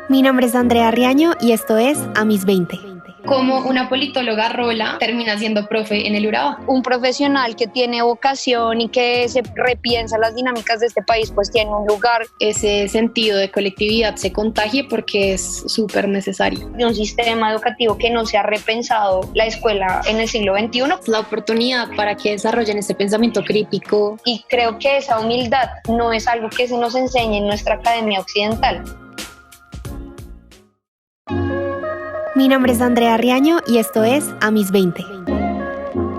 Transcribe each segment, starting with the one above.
Mi nombre es Andrea Riaño y esto es A Mis 20. Como una politóloga rola termina siendo profe en el Urabá. Un profesional que tiene vocación y que se repiensa las dinámicas de este país, pues tiene un lugar. Ese sentido de colectividad se contagie porque es súper necesario. De un sistema educativo que no se ha repensado la escuela en el siglo XXI. La oportunidad para que desarrollen ese pensamiento crítico. Y creo que esa humildad no es algo que se nos enseñe en nuestra academia occidental. Mi nombre es Andrea Riaño y esto es A Mis 20.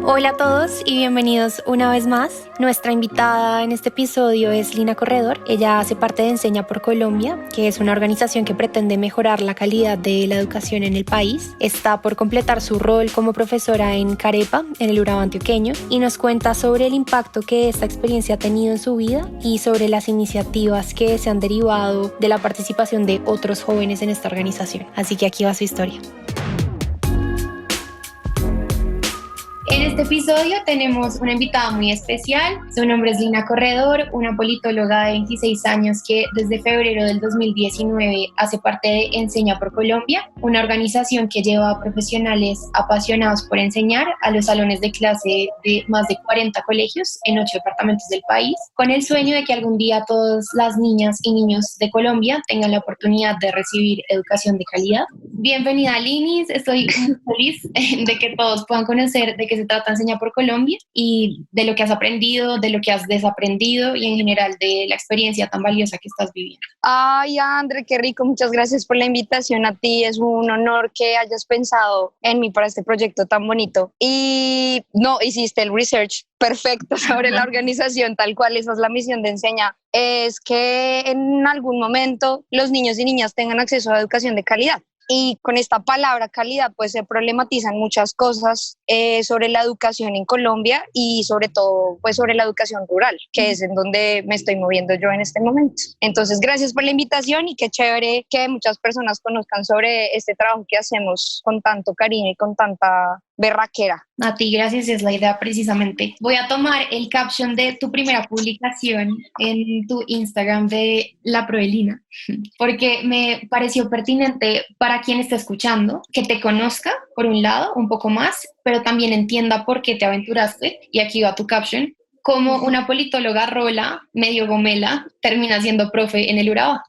Hola a todos y bienvenidos una vez más. Nuestra invitada en este episodio es Lina Corredor. Ella hace parte de Enseña por Colombia, que es una organización que pretende mejorar la calidad de la educación en el país. Está por completar su rol como profesora en Carepa, en el Urabá antioqueño, y nos cuenta sobre el impacto que esta experiencia ha tenido en su vida y sobre las iniciativas que se han derivado de la participación de otros jóvenes en esta organización. Así que aquí va su historia. En este episodio tenemos una invitada muy especial. Su nombre es Lina Corredor, una politóloga de 26 años que desde febrero del 2019 hace parte de Enseña por Colombia, una organización que lleva a profesionales apasionados por enseñar a los salones de clase de más de 40 colegios en 8 departamentos del país, con el sueño de que algún día todas las niñas y niños de Colombia tengan la oportunidad de recibir educación de calidad. Bienvenida, Linis. Estoy muy feliz de que todos puedan conocer de qué se trata Enseña por Colombia y de lo que has aprendido, de lo que has desaprendido y en general de la experiencia tan valiosa que estás viviendo. Ay, André, qué rico. Muchas gracias por la invitación a ti. Es un honor que hayas pensado en mí para este proyecto tan bonito. Y no, hiciste el research perfecto sobre la organización, tal cual. Esa es la misión de Enseña. Es que en algún momento los niños y niñas tengan acceso a educación de calidad. Y con esta palabra calidad pues se problematizan muchas cosas sobre la educación en Colombia y sobre todo pues sobre la educación rural, que es en donde me estoy moviendo yo en este momento. Entonces gracias por la invitación y qué chévere que muchas personas conozcan sobre este trabajo que hacemos con tanto cariño y con tanta berraquera. A ti, gracias, es la idea precisamente. Voy a tomar el caption de tu primera publicación en tu Instagram de La Proelina, porque me pareció pertinente para quien está escuchando que te conozca, por un lado, un poco más, pero también entienda por qué te aventuraste, y aquí va tu caption, como una politóloga rola, medio gomela, termina siendo profe en el Urabá.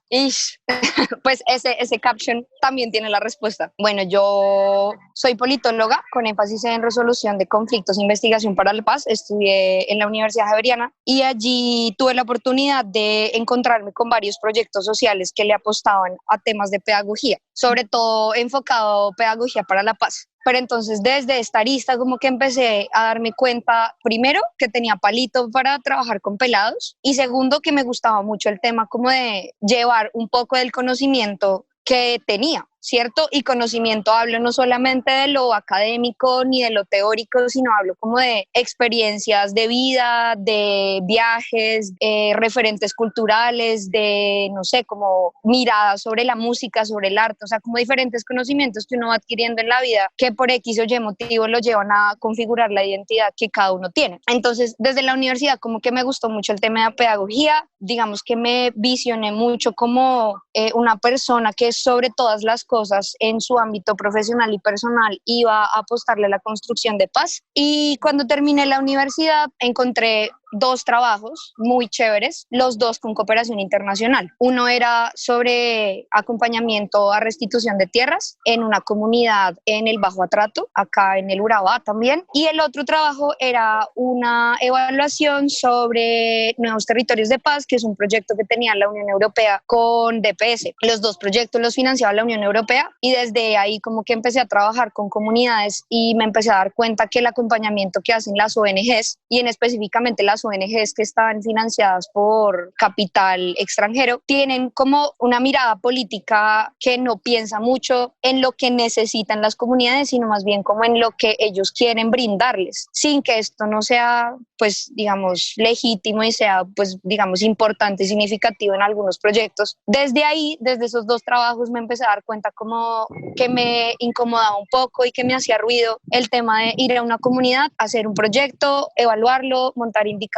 Pues ese caption también tiene la respuesta. Bueno, yo soy politóloga con énfasis en resolución de conflictos e investigación para la paz. Estudié en la Universidad Javeriana y allí tuve la oportunidad de encontrarme con varios proyectos sociales que le apostaban a temas de pedagogía, sobre todo enfocado pedagogía para la paz. Pero entonces desde esta arista como que empecé a darme cuenta, primero, que tenía palito para trabajar con pelados y segundo, que me gustaba mucho el tema como de llevar un poco del conocimiento que tenía, ¿cierto? Y conocimiento hablo no solamente de lo académico ni de lo teórico, sino hablo como de experiencias de vida, de viajes, referentes culturales, de, no sé, como miradas sobre la música, sobre el arte, o sea, como diferentes conocimientos que uno va adquiriendo en la vida que por X o Y motivo lo llevan a configurar la identidad que cada uno tiene. Entonces, desde la universidad como que me gustó mucho el tema de la pedagogía, digamos que me visioné mucho como una persona que sobre todas las cosas en su ámbito profesional y personal iba a apostarle a la construcción de paz. Y cuando terminé la universidad encontré 2 trabajos muy chéveres, los 2 con cooperación internacional. Uno era sobre acompañamiento a restitución de tierras en una comunidad en el Bajo Atrato, acá en el Urabá también. Y el otro trabajo era una evaluación sobre nuevos territorios de paz, que es un proyecto que tenía la Unión Europea con DPS. Los 2 proyectos los financiaba la Unión Europea y desde ahí como que empecé a trabajar con comunidades y me empecé a dar cuenta que el acompañamiento que hacen las ONGs y en específicamente las ONGs que están financiadas por capital extranjero tienen como una mirada política que no piensa mucho en lo que necesitan las comunidades, sino más bien como en lo que ellos quieren brindarles, sin que esto no sea, pues, digamos, legítimo y sea, pues, digamos, importante y significativo en algunos proyectos. Desde ahí, desde esos 2 trabajos, me empecé a dar cuenta como que me incomodaba un poco y que me hacía ruido el tema de ir a una comunidad, hacer un proyecto, evaluarlo, montar indicadores,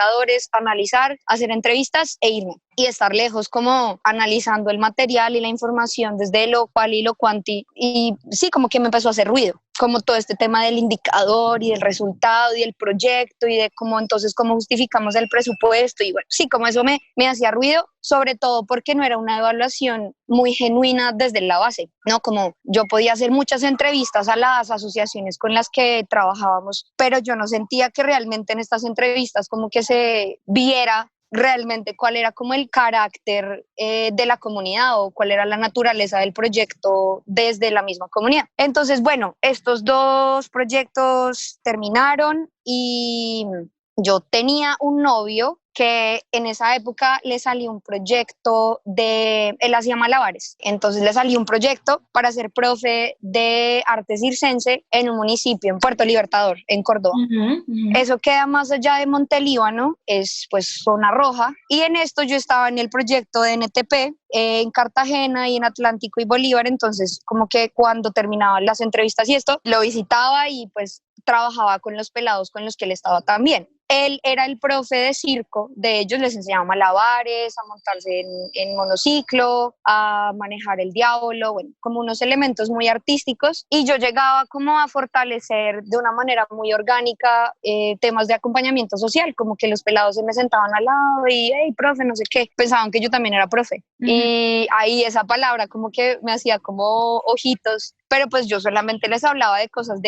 analizar, hacer entrevistas e irme. y estar lejos como analizando el material y la información desde lo cual y lo cuanti, y sí, como que me empezó a hacer ruido, como todo este tema del indicador y del resultado y del proyecto y de cómo entonces cómo justificamos el presupuesto y bueno, sí, como eso me hacía ruido, sobre todo porque no era una evaluación muy genuina desde la base, ¿no? Como yo podía hacer muchas entrevistas a las asociaciones con las que trabajábamos, pero yo no sentía que realmente en estas entrevistas como que se viera realmente cuál era como el carácter de la comunidad o cuál era la naturaleza del proyecto desde la misma comunidad. Entonces, bueno, estos dos proyectos terminaron y yo tenía un novio que en esa época le salió un proyecto él hacía malabares, entonces le salió un proyecto para ser profe de arte circense en un municipio en Puerto Libertador, en Córdoba. Eso queda más allá de Montelíbano, es pues zona roja, y en esto yo estaba en el proyecto de NTP en Cartagena y en Atlántico y Bolívar, entonces como que cuando terminaban las entrevistas y esto, lo visitaba y pues trabajaba con los pelados con los que él estaba también. Él era el profe de circo, de ellos les enseñaba malabares, a montarse en monociclo, a manejar el diablo, bueno, como unos elementos muy artísticos, y yo llegaba como a fortalecer de una manera muy orgánica temas de acompañamiento social, como que los pelados se me sentaban al lado y, hey, profe, no sé qué, pensaban que yo también era profe, y ahí esa palabra como que me hacía como ojitos, pero pues yo solamente les hablaba de cosas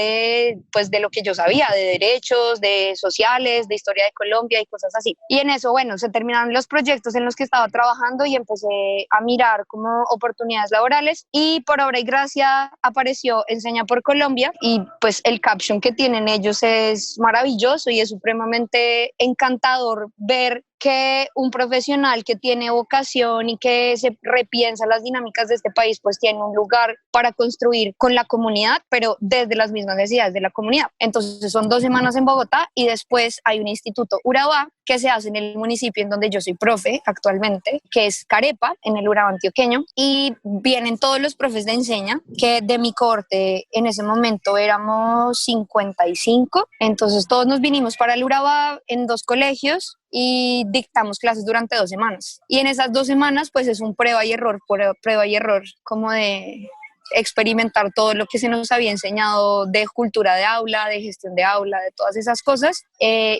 pues de lo que yo sabía, de derechos, de sociales, de historia de Colombia y cosas así. Y en eso, bueno, se terminaron los proyectos en los que estaba trabajando y empecé a mirar como oportunidades laborales y por obra y gracia apareció Enseña por Colombia y pues el caption que tienen ellos es maravilloso y es supremamente encantador ver que un profesional que tiene vocación y que se repiensa las dinámicas de este país, pues tiene un lugar para construir con la comunidad, pero desde las mismas necesidades de la comunidad. Entonces son 2 semanas en Bogotá y después hay un instituto Urabá que se hace en el municipio en donde yo soy profe actualmente, que es Carepa, en el Urabá antioqueño, y vienen todos los profes de Enseña, que de mi corte en ese momento éramos 55, entonces todos nos vinimos para el Urabá en 2 colegios y dictamos clases durante 2 semanas. Y en esas 2 semanas, pues es un prueba y error, como de experimentar todo lo que se nos había enseñado de cultura de aula, de gestión de aula, de todas esas cosas,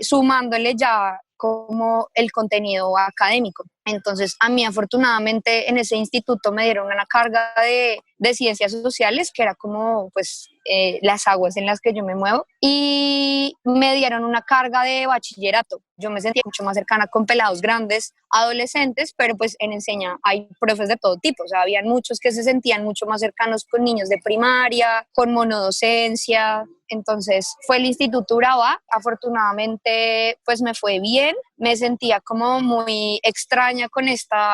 sumándole ya como el contenido académico. Entonces, a mí afortunadamente en ese instituto me dieron una carga de ciencias sociales, que era como pues las aguas en las que yo me muevo, y me dieron una carga de bachillerato. Yo me sentía mucho más cercana con pelados grandes, adolescentes, pero pues en Enseña hay profes de todo tipo, o sea, habían muchos que se sentían mucho más cercanos con niños de primaria, con monodocencia. Entonces fue el Instituto Urabá, afortunadamente pues me fue bien, me sentía como muy extraña con esta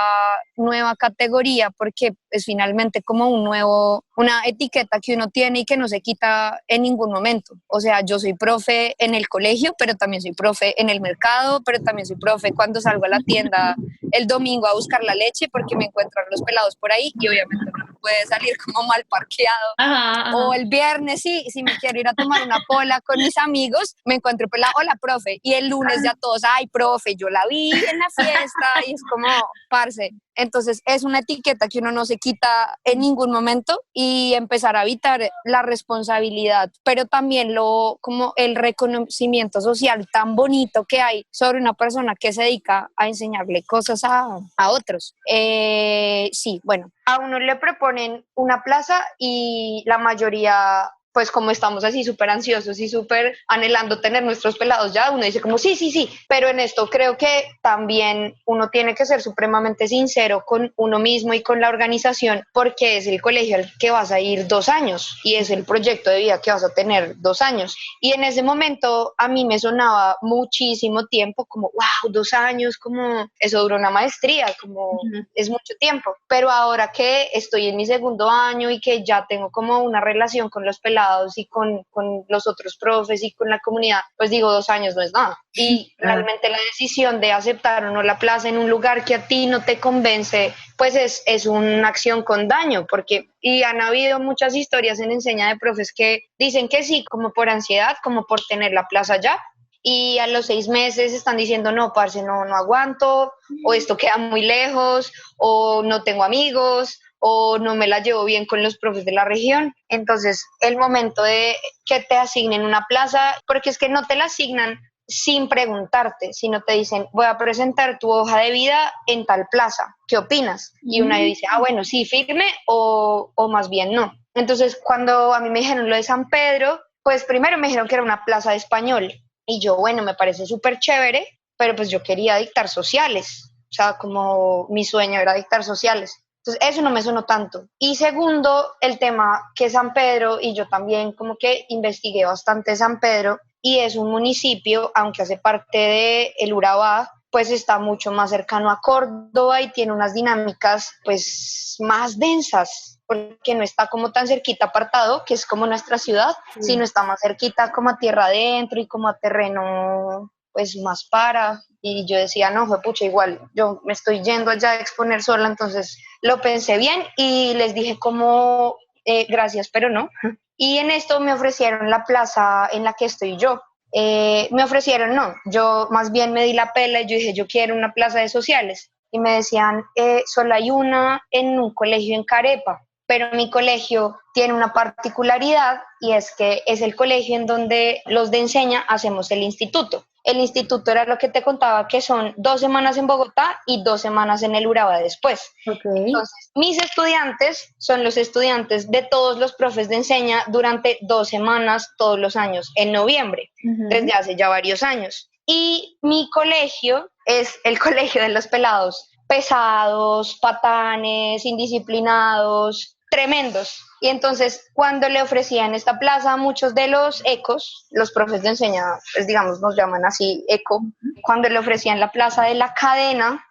nueva categoría porque es finalmente como una etiqueta que uno tiene y que no se quita en ningún momento. O sea, yo soy profe en el colegio, pero también soy profe en el mercado, pero también soy profe cuando salgo a la tienda el domingo a buscar la leche porque me encuentran los pelados por ahí y obviamente no puede salir como mal parqueado. Ajá. O el viernes, sí, si me quiero ir a tomar una pola con mis amigos, me encuentro pelado, hola, profe. Y el lunes ya todos, ay, profe, yo la vi en la fiesta. Y es como, parce. Entonces, es una etiqueta que uno no se quita en ningún momento y empezar a evitar la responsabilidad, pero también como el reconocimiento social tan bonito que hay sobre una persona que se dedica a enseñarle cosas a otros. Sí, bueno, a uno le proponen una plaza y la mayoría, pues como estamos así súper ansiosos y súper anhelando tener nuestros pelados ya, uno dice como sí, pero en esto creo que también uno tiene que ser supremamente sincero con uno mismo y con la organización porque es el colegio al que vas a ir 2 años y es el proyecto de vida que vas a tener 2 años. Y en ese momento a mí me sonaba muchísimo tiempo, como wow, 2 años, como eso duró una maestría, como es mucho tiempo. Pero ahora que estoy en mi 2.º año y que ya tengo como una relación con los pelados y con los otros profes y con la comunidad, pues digo, 2 años no es nada. Y realmente la decisión de aceptar o no la plaza en un lugar que a ti no te convence, pues es una acción con daño, y han habido muchas historias en Enseña de profes que dicen que sí, como por ansiedad, como por tener la plaza ya, y a los 6 meses están diciendo, no, parce, no aguanto, o esto queda muy lejos, o no tengo amigos, o no me la llevo bien con los profes de la región. Entonces, el momento de que te asignen una plaza, porque es que no te la asignan sin preguntarte, sino te dicen, voy a presentar tu hoja de vida en tal plaza, ¿qué opinas? Y una dice, bueno, sí, firme o más bien no. Entonces, cuando a mí me dijeron lo de San Pedro, pues primero me dijeron que era una plaza de español, y yo, bueno, me parece súper chévere, pero pues yo quería dictar sociales, o sea, como mi sueño era dictar sociales. Entonces, eso no me sonó tanto. Y segundo, el tema que San Pedro, y yo también como que investigué bastante San Pedro, y es un municipio, aunque hace parte de el Urabá, pues está mucho más cercano a Córdoba y tiene unas dinámicas pues más densas, porque no está como tan cerquita apartado, que es como nuestra ciudad, sino está más cerquita como a tierra adentro y como a terreno pues más para. Y yo decía, no, pucha, igual yo me estoy yendo allá a exponer sola, entonces lo pensé bien y les dije como gracias, pero no. Y en esto me ofrecieron la plaza en la que estoy yo. Me ofrecieron, no, yo más bien me di la pela y yo dije, yo quiero una plaza de sociales. Y me decían, solo hay una en un colegio en Carepa, pero mi colegio tiene una particularidad y es que es el colegio en donde los de Enseña hacemos el instituto. El instituto era lo que te contaba, que son 2 semanas en Bogotá y 2 semanas en el Urabá después. Okay. Entonces, mis estudiantes son los estudiantes de todos los profes de Enseña durante 2 semanas todos los años, en noviembre, desde hace ya varios años. Y mi colegio es el colegio de los pelados pesados, patanes, indisciplinados, tremendos. Y entonces, cuando le ofrecían esta plaza a muchos de los ecos, los profes de Enseña, pues digamos, nos llaman así eco, cuando le ofrecían la plaza de la cadena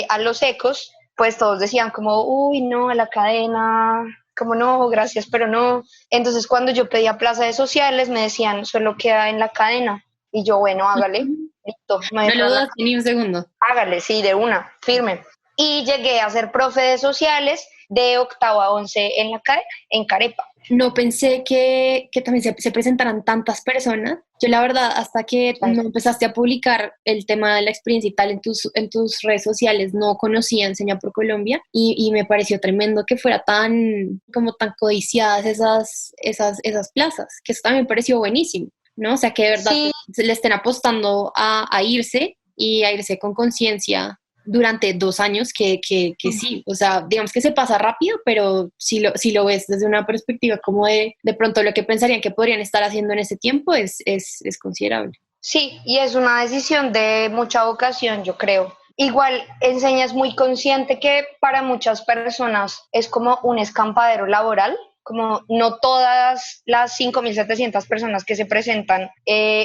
a los ecos, pues todos decían como, uy, no, a la cadena, como no, gracias, pero no. Entonces, cuando yo pedía plaza de sociales, me decían, solo queda en la cadena. Y yo, bueno, hágale, listo. No lo dudas ni un segundo. Hágale, sí, de una, firme. Y llegué a ser profe de sociales de octavo a 11 en la cadena, en Carepa. No pensé que también se presentaran tantas personas. Yo la verdad, hasta que no empezaste a publicar el tema de la experiencia y tal en tus redes sociales, no conocía Enseña por Colombia y me pareció tremendo que fuera tan codiciadas esas plazas, que eso también me pareció buenísimo, ¿no? O sea, que de verdad Sí. se le estén apostando a irse y a irse con conciencia durante 2 años que sí, o sea, digamos que se pasa rápido, pero si lo ves desde una perspectiva como de pronto lo que pensarían que podrían estar haciendo en ese tiempo es considerable. Sí, y es una decisión de mucha vocación, yo creo. Igual, Enseña es muy consciente que para muchas personas es como un escampadero laboral, como no todas las 5.700 personas que se presentan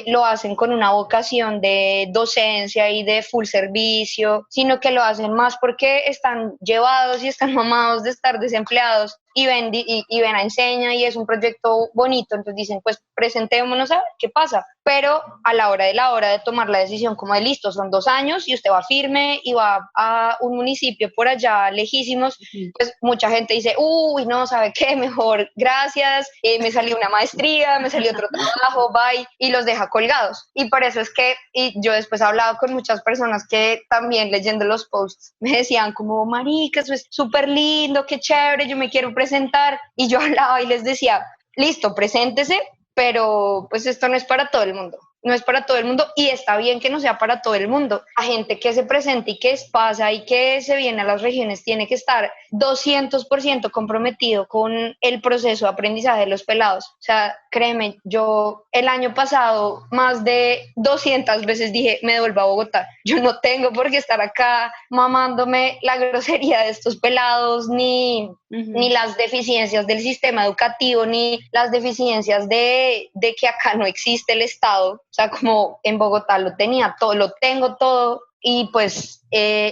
lo hacen con una vocación de docencia y de full servicio, sino que lo hacen más porque están llevados y están mamados de estar desempleados y ven a Enseña y es un proyecto bonito, entonces dicen, pues presentémonos a ver qué pasa. Pero a la hora de tomar la decisión como de listo, son 2 años y usted va firme y va a un municipio por allá lejísimos, pues mucha gente dice, uy, no, ¿sabe qué? Mejor, gracias, me salió una maestría, me salió otro trabajo, bye, y los deja colgados. Y por eso es que, y yo después he hablado con muchas personas que también leyendo los posts me decían como, marica, eso es súper lindo, qué chévere, yo me quiero presentar, y yo hablaba y les decía, listo, preséntese, pero pues esto no es para todo el mundo. No es para todo el mundo y está bien que no sea para todo el mundo. La gente que se presenta y que pasa y que se viene a las regiones tiene que estar 200% comprometido con el proceso de aprendizaje de los pelados. O sea, créeme, yo el año pasado más de 200 veces dije, me devuelvo a Bogotá. Yo no tengo por qué estar acá mamándome la grosería de estos pelados, ni las deficiencias del sistema educativo, ni las deficiencias de que acá no existe el Estado. O sea, como en Bogotá lo tenía todo, lo tengo todo, y pues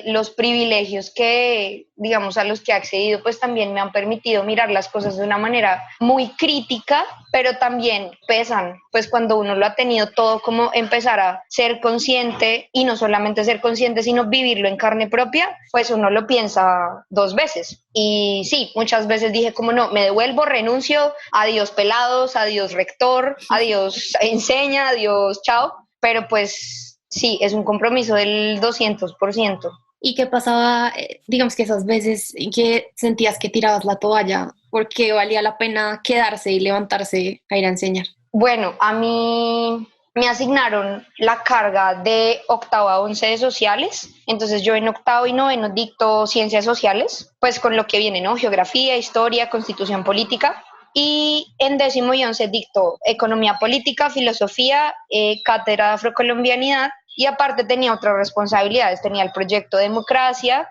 los privilegios que, digamos, a los que he accedido, pues también me han permitido mirar las cosas de una manera muy crítica, pero también pesan, pues cuando uno lo ha tenido todo, como empezar a ser consciente, y no solamente ser consciente, sino vivirlo en carne propia, pues uno lo piensa 2 veces. Y sí, muchas veces dije como no, me devuelvo, renuncio, adiós pelados, adiós rector, adiós Enseña, adiós chao. pero pues sí, es un compromiso del 200%. ¿Y qué pasaba, digamos que esas veces en que sentías que tirabas la toalla porque valía la pena quedarse y levantarse a ir a enseñar? Bueno, a mí me asignaron la carga de octavo a 11 de sociales, entonces yo en octavo y noveno dicto ciencias sociales, pues con lo que viene, ¿no? Geografía, historia, constitución política. Y en décimo y once dicto economía política, filosofía, cátedra de afrocolombianidad, y aparte tenía otras responsabilidades, tenía el proyecto de democracia,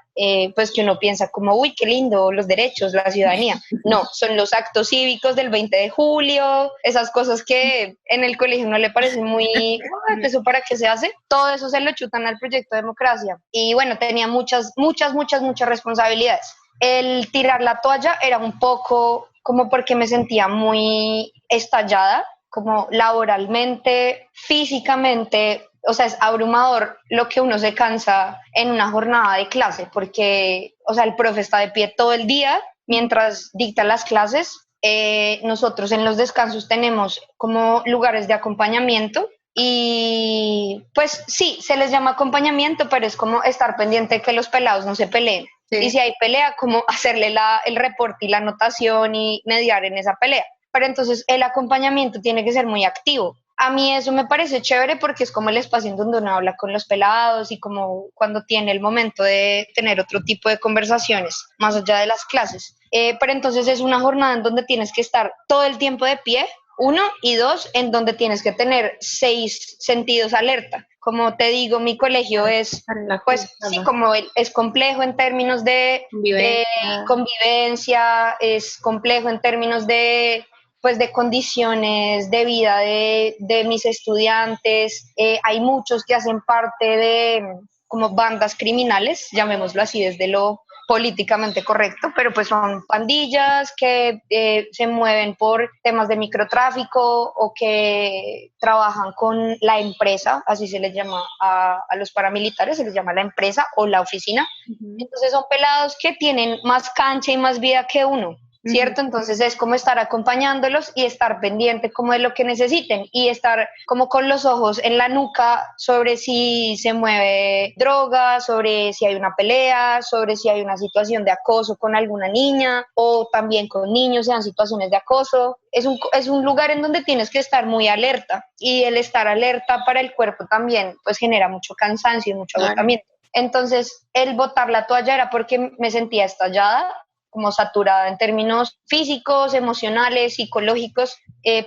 pues que uno piensa como, uy, qué lindo, los derechos, la ciudadanía. No, son los actos cívicos del 20 de julio, esas cosas que en el colegio no le parecen muy, ¿eso para qué se hace? Todo eso se lo chutan al proyecto de democracia. Y bueno, tenía muchas responsabilidades. El tirar la toalla era un poco como porque me sentía muy estallada, como laboralmente, físicamente, o sea, es abrumador lo que uno se cansa en una jornada de clase, porque, o sea, el profe está de pie todo el día mientras dicta las clases. Nosotros en los descansos tenemos como lugares de acompañamiento y pues sí, se les llama acompañamiento, pero es como estar pendiente de que los pelados no se peleen. Sí. Y si hay pelea, como hacerle el reporte y la anotación y mediar en esa pelea. Pero entonces el acompañamiento tiene que ser muy activo. A mí eso me parece chévere porque es como el espacio en donde uno habla con los pelados y como cuando tiene el momento de tener otro tipo de conversaciones más allá de las clases. Pero entonces es una jornada en donde tienes que estar todo el tiempo de pie, uno, y dos, en donde tienes que tener 6 sentidos alerta. Como te digo, mi colegio es, pues sí, como es complejo en términos de convivencia, es complejo en términos de pues de condiciones de vida de mis estudiantes. Hay muchos que hacen parte de como bandas criminales, llamémoslo así desde lo políticamente correcto, pero pues son pandillas que se mueven por temas de microtráfico o que trabajan con la empresa, así se les llama a los paramilitares, se les llama la empresa o la oficina. Entonces son pelados que tienen más cancha y más vida que uno, ¿cierto? Entonces es como estar acompañándolos y estar pendiente como de lo que necesiten y estar como con los ojos en la nuca sobre si se mueve droga, sobre si hay una pelea, sobre si hay una situación de acoso con alguna niña o también con niños sean situaciones de acoso. Es un lugar en donde tienes que estar muy alerta y el estar alerta para el cuerpo también pues genera mucho cansancio y mucho agotamiento. Entonces el botar la toalla era porque me sentía estallada, como saturada en términos físicos, emocionales, psicológicos,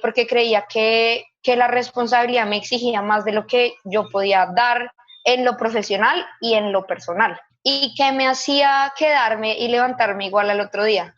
porque creía que la responsabilidad me exigía más de lo que yo podía dar en lo profesional y en lo personal. Y que me hacía quedarme y levantarme igual al otro día.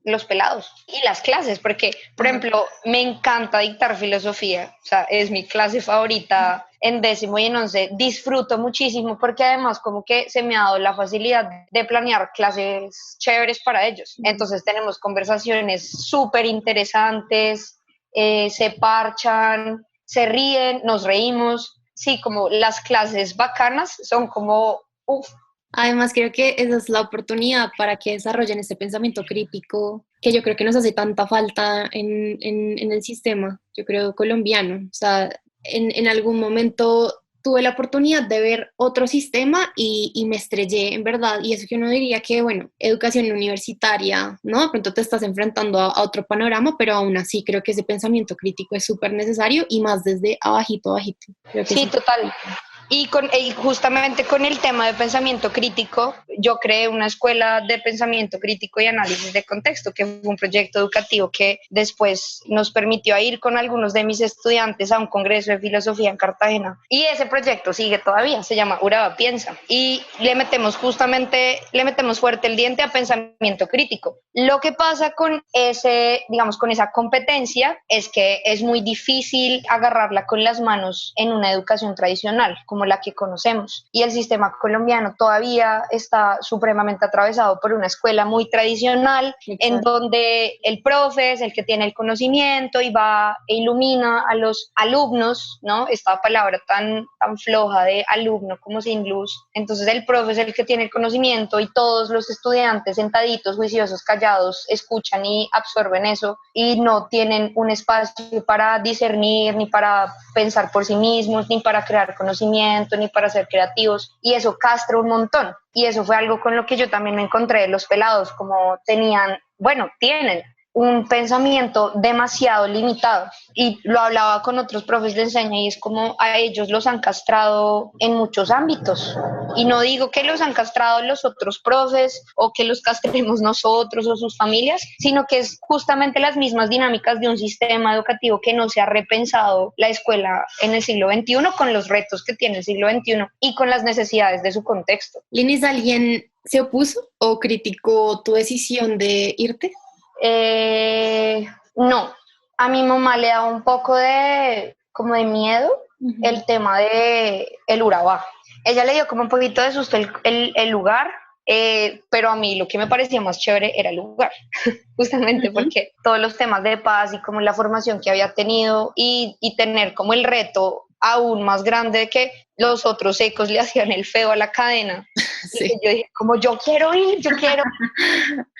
Los pelados y las clases, porque, por ejemplo, me encanta dictar filosofía, o sea, es mi clase favorita en décimo y en once, disfruto muchísimo porque además como que se me ha dado la facilidad de planear clases chéveres para ellos, entonces tenemos conversaciones súper interesantes, se parchan, se ríen, nos reímos, sí, como las clases bacanas son como, uff. Además, creo que esa es la oportunidad para que desarrollen ese pensamiento crítico que yo creo que nos hace tanta falta en el sistema, yo creo, colombiano. O sea, en algún momento tuve la oportunidad de ver otro sistema y me estrellé, en verdad. Y eso que uno diría que, bueno, educación universitaria, ¿no? De pronto te estás enfrentando a otro panorama, pero aún así creo que ese pensamiento crítico es súper necesario y más desde abajito, abajito. Creo que sí, total. Y justamente con el tema de pensamiento crítico, yo creé una escuela de pensamiento crítico y análisis de contexto, que fue un proyecto educativo que después nos permitió ir con algunos de mis estudiantes a un congreso de filosofía en Cartagena. Y ese proyecto sigue todavía, se llama Uraba Piensa. Y le metemos fuerte el diente a pensamiento crítico. Lo que pasa con con esa competencia es que es muy difícil agarrarla con las manos en una educación tradicional, como como la que conocemos. Y el sistema colombiano todavía está supremamente atravesado por una escuela muy tradicional, en donde el profe es el que tiene el conocimiento y va e ilumina a los alumnos, ¿no? Esta palabra tan floja de alumno como sin luz. Entonces el profe es el que tiene el conocimiento y todos los estudiantes sentaditos, juiciosos, callados, escuchan y absorben eso y no tienen un espacio para discernir, ni para pensar por sí mismos, ni para crear conocimiento, ni para ser creativos, y eso castra un montón. Y eso fue algo con lo que yo también me encontré, los pelados como tienen un pensamiento demasiado limitado, y lo hablaba con otros profes de enseña y es como a ellos los han castrado en muchos ámbitos, y no digo que los han castrado los otros profes o que los castremos nosotros o sus familias, sino que es justamente las mismas dinámicas de un sistema educativo que no se ha repensado la escuela en el siglo XXI con los retos que tiene el siglo XXI y con las necesidades de su contexto. Linis, ¿alguien se opuso o criticó tu decisión de irte? No, a mi mamá le da un poco de miedo el tema de el Urabá. Ella le dio como un poquito de susto el lugar, pero a mí lo que me parecía más chévere era el lugar, justamente porque todos los temas de paz y como la formación que había tenido y tener como el reto aún más grande de que los otros ecos le hacían el feo a la cadena. Sí. Y yo dije, como yo quiero ir,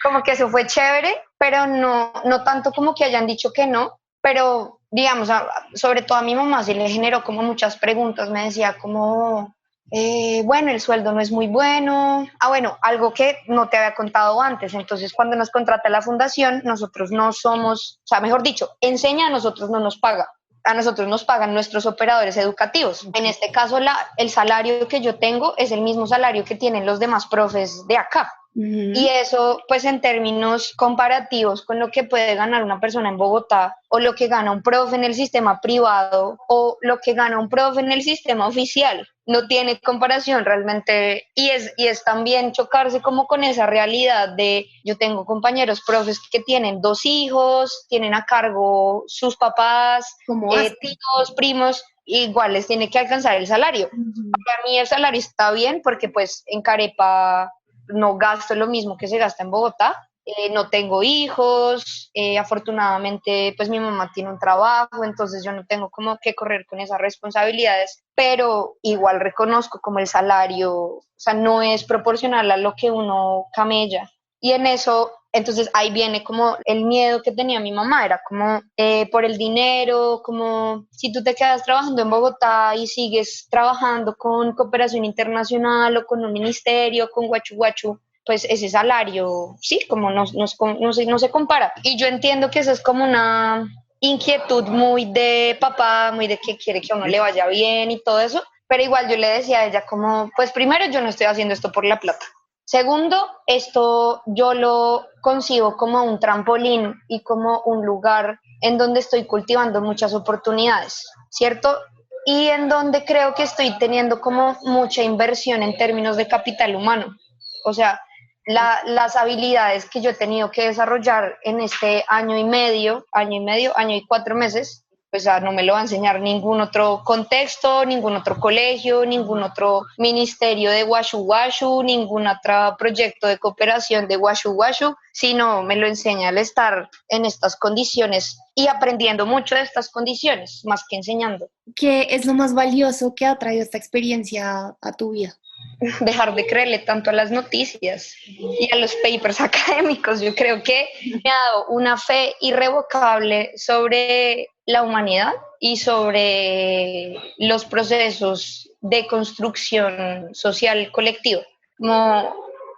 como que eso fue chévere, pero no tanto como que hayan dicho que no, pero digamos, sobre todo a mi mamá sí le generó como muchas preguntas, me decía como, el sueldo no es muy bueno, bueno, algo que no te había contado antes, entonces cuando nos contrata la fundación, nosotros no somos, o sea, mejor dicho, enseña, a nosotros no nos paga. A nosotros nos pagan nuestros operadores educativos. En este caso, el salario que yo tengo es el mismo salario que tienen los demás profes de acá. Y eso, pues en términos comparativos con lo que puede ganar una persona en Bogotá, o lo que gana un profe en el sistema privado, o lo que gana un profe en el sistema oficial, no tiene comparación realmente. Y es también chocarse como con esa realidad de, yo tengo compañeros profes que tienen 2 hijos, tienen a cargo sus papás, tíos, primos, igual les tiene que alcanzar el salario. Para mí el salario está bien porque pues en Carepa no gasto lo mismo que se gasta en Bogotá, no tengo hijos, afortunadamente pues mi mamá tiene un trabajo, entonces yo no tengo como que correr con esas responsabilidades, pero igual reconozco como el salario, o sea, no es proporcional a lo que uno camella, y en eso, entonces ahí viene como el miedo que tenía mi mamá, era como por el dinero, como si tú te quedas trabajando en Bogotá y sigues trabajando con cooperación internacional o con un ministerio, con Guachu Guachu, pues ese salario, sí, como no se compara. Y yo entiendo que eso es como una inquietud muy de papá, muy de que quiere que a uno le vaya bien y todo eso, pero igual yo le decía a ella como, pues primero yo no estoy haciendo esto por la plata. Segundo, esto yo lo concibo como un trampolín y como un lugar en donde estoy cultivando muchas oportunidades, ¿cierto? Y en donde creo que estoy teniendo como mucha inversión en términos de capital humano. O sea, las habilidades que yo he tenido que desarrollar en este año y 4 meses, pues no me lo va a enseñar ningún otro contexto, ningún otro colegio, ningún otro ministerio de Guachu Guachu, ningún otro proyecto de cooperación de Guachu Guachu, sino me lo enseña al estar en estas condiciones y aprendiendo mucho de estas condiciones, más que enseñando. ¿Qué es lo más valioso que ha traído esta experiencia a tu vida? Dejar de creerle tanto a las noticias y a los papers académicos. Yo creo que me ha dado una fe irrevocable sobre la humanidad y sobre los procesos de construcción social colectiva. Como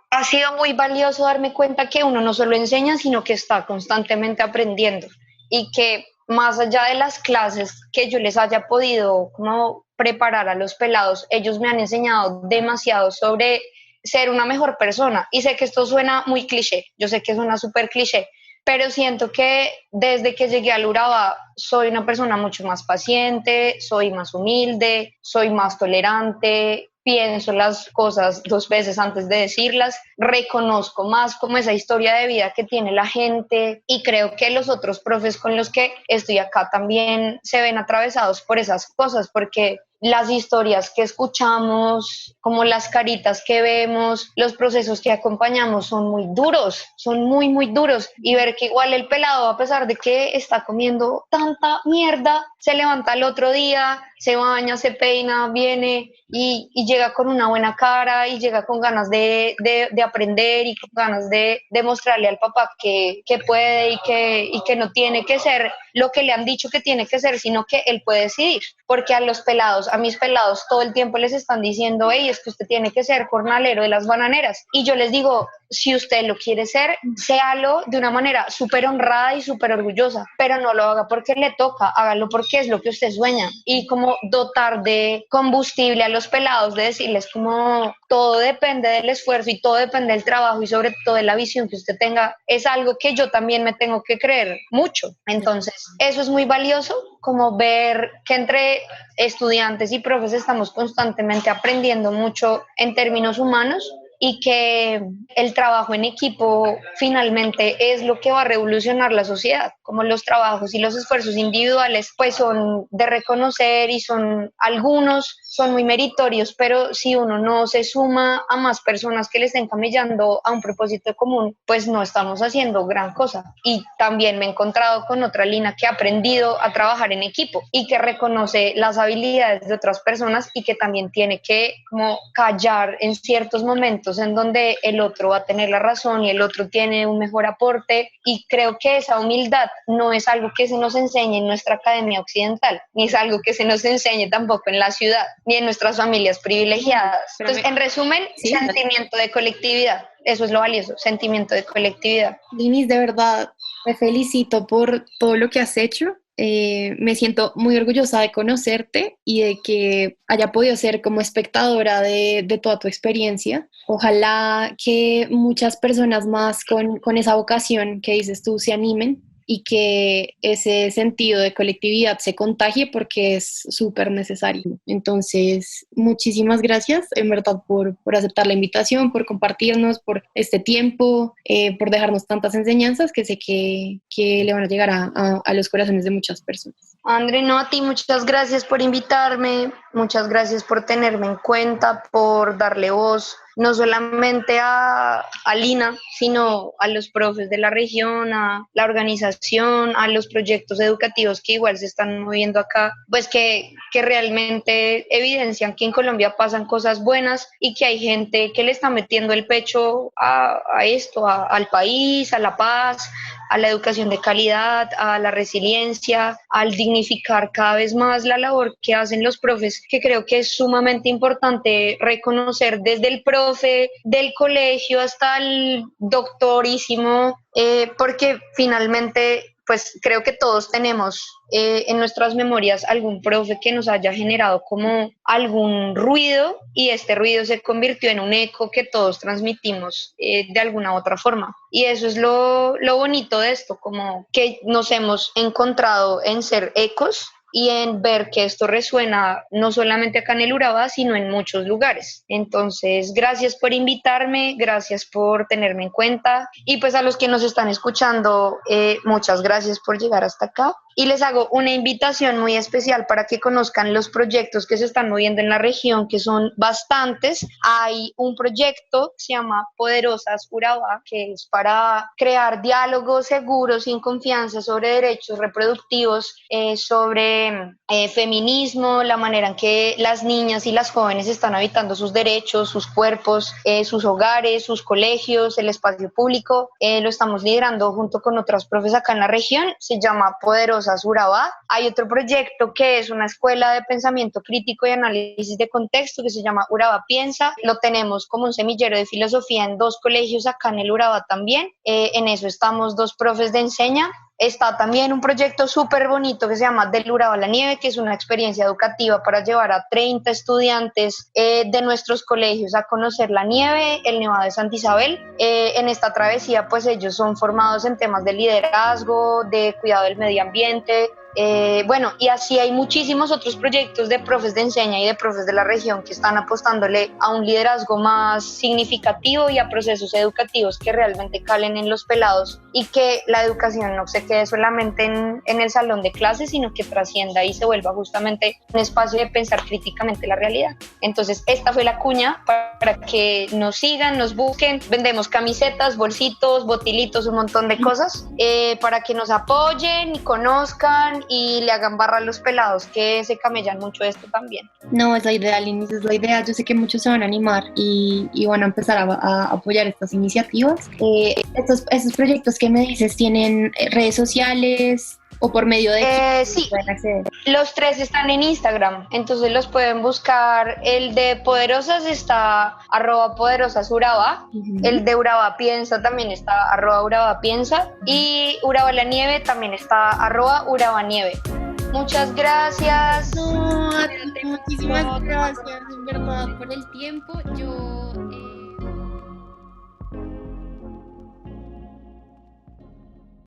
ha sido muy valioso darme cuenta que uno no solo enseña, sino que está constantemente aprendiendo, y que más allá de las clases que yo les haya podido como preparar a los pelados, ellos me han enseñado demasiado sobre ser una mejor persona. Y sé que esto suena muy cliché, yo sé que suena súper cliché, pero siento que desde que llegué al Urabá soy una persona mucho más paciente, soy más humilde, soy más tolerante, pienso las cosas 2 veces antes de decirlas, reconozco más como esa historia de vida que tiene la gente, y creo que los otros profes con los que estoy acá también se ven atravesados por esas cosas, porque las historias que escuchamos, como las caritas que vemos, los procesos que acompañamos son muy duros, son muy, muy duros. Y ver que igual el pelado, a pesar de que está comiendo tanta mierda, se levanta el otro día, se baña, se peina, viene y llega con una buena cara y llega con ganas de aprender y con ganas de demostrarle al papá que puede y que no tiene que ser lo que le han dicho que tiene que ser, sino que él puede decidir. Porque a los pelados, a mis pelados, todo el tiempo les están diciendo, hey, es que usted tiene que ser jornalero de las bananeras. Y yo les digo, si usted lo quiere ser, séalo de una manera súper honrada y súper orgullosa, pero no lo haga porque le toca, hágalo porque es lo que usted sueña. Y como dotar de combustible a los pelados, de decirles como todo depende del esfuerzo y todo depende del trabajo y sobre todo de la visión que usted tenga, es algo que yo también me tengo que creer mucho. Entonces, eso es muy valioso, como ver que entre estudiantes y profes estamos constantemente aprendiendo mucho en términos humanos y que el trabajo en equipo finalmente es lo que va a revolucionar la sociedad, como los trabajos y los esfuerzos individuales pues son de reconocer y son algunos son muy meritorios, pero si uno no se suma a más personas que le estén camellando a un propósito común, pues no estamos haciendo gran cosa. Y también me he encontrado con otra Lina que ha aprendido a trabajar en equipo y que reconoce las habilidades de otras personas y que también tiene que como callar en ciertos momentos en donde el otro va a tener la razón y el otro tiene un mejor aporte, y creo que esa humildad no es algo que se nos enseñe en nuestra academia occidental, ni es algo que se nos enseñe tampoco en la ciudad, ni en nuestras familias privilegiadas. Entonces, en resumen, ¿sí? Sentimiento de colectividad, eso es lo valioso, sentimiento de colectividad. Linis, de verdad, te felicito por todo lo que has hecho. Me siento muy orgullosa de conocerte y de que haya podido ser como espectadora de toda tu experiencia. Ojalá que muchas personas más con esa vocación que dices tú se animen y que ese sentido de colectividad se contagie porque es súper necesario. Entonces, muchísimas gracias en verdad por aceptar la invitación, por compartirnos, por este tiempo, por dejarnos tantas enseñanzas que sé que le van a llegar a los corazones de muchas personas. André, no, a ti muchas gracias por invitarme, muchas gracias por tenerme en cuenta, por darle voz no solamente a Lina, sino a los profes de la región, a la organización, a los proyectos educativos que igual se están moviendo acá, pues que realmente evidencian que en Colombia pasan cosas buenas y que hay gente que le está metiendo el pecho a esto, al país, a la paz, a la educación de calidad, a la resiliencia, al dignificar cada vez más la labor que hacen los profes, que creo que es sumamente importante reconocer desde el profe del colegio hasta el doctorísimo, porque finalmente pues creo que todos tenemos en nuestras memorias algún profe que nos haya generado como algún ruido, y este ruido se convirtió en un eco que todos transmitimos de alguna u otra forma. Y eso es lo bonito de esto, como que nos hemos encontrado en ser ecos y en ver que esto resuena no solamente acá en el Urabá, sino en muchos lugares. Entonces, gracias por invitarme, gracias por tenerme en cuenta, y pues a los que nos están escuchando, muchas gracias por llegar hasta acá. Y les hago una invitación muy especial para que conozcan los proyectos que se están moviendo en la región, que son bastantes. Hay un proyecto que se llama Poderosas Urabá, que es para crear diálogos seguros, sin confianza, sobre derechos reproductivos, sobre feminismo, la manera en que las niñas y las jóvenes están habitando sus derechos, sus cuerpos, sus hogares, sus colegios, el espacio público. Lo estamos liderando junto con otras profes acá en la región, se llama Poderosas Urabá. Hay otro proyecto que es una escuela de pensamiento crítico y análisis de contexto que se llama Urabá Piensa. Lo tenemos como un semillero de filosofía en 2 colegios acá en el Urabá también. En eso estamos 2 profes de enseña. Está también un proyecto súper bonito que se llama Del Urabá a la Nieve, que es una experiencia educativa para llevar a 30 estudiantes de nuestros colegios a conocer la nieve, el Nevado de Santa Isabel. En esta travesía, pues ellos son formados en temas de liderazgo, de cuidado del medio ambiente, Bueno, y así hay muchísimos otros proyectos de profes de enseña y de profes de la región que están apostándole a un liderazgo más significativo y a procesos educativos que realmente calen en los pelados y que la educación no se quede solamente en el salón de clases, sino que trascienda y se vuelva justamente un espacio de pensar críticamente la realidad. Entonces, esta fue la cuña para que nos sigan, nos busquen. Vendemos camisetas, bolsitos, botilitos, un montón de cosas para que nos apoyen y conozcan y le hagan barra a los pelados que se camellan mucho esto también. No, es la idea, Linis, es la idea. Yo sé que muchos se van a animar y van a empezar a apoyar estas iniciativas. Estos proyectos que me dices, ¿tienen redes sociales o por medio de sí, pueden acceder? Los 3 están en Instagram, entonces los pueden buscar. El de Poderosas está @poderosasuraba, el de Uraba Piensa también está @Uraba Piensa, y Uraba La Nieve también está @Uraba Nieve. Muchas gracias. No, muchísimas gracias, en verdad, por el tiempo. Yo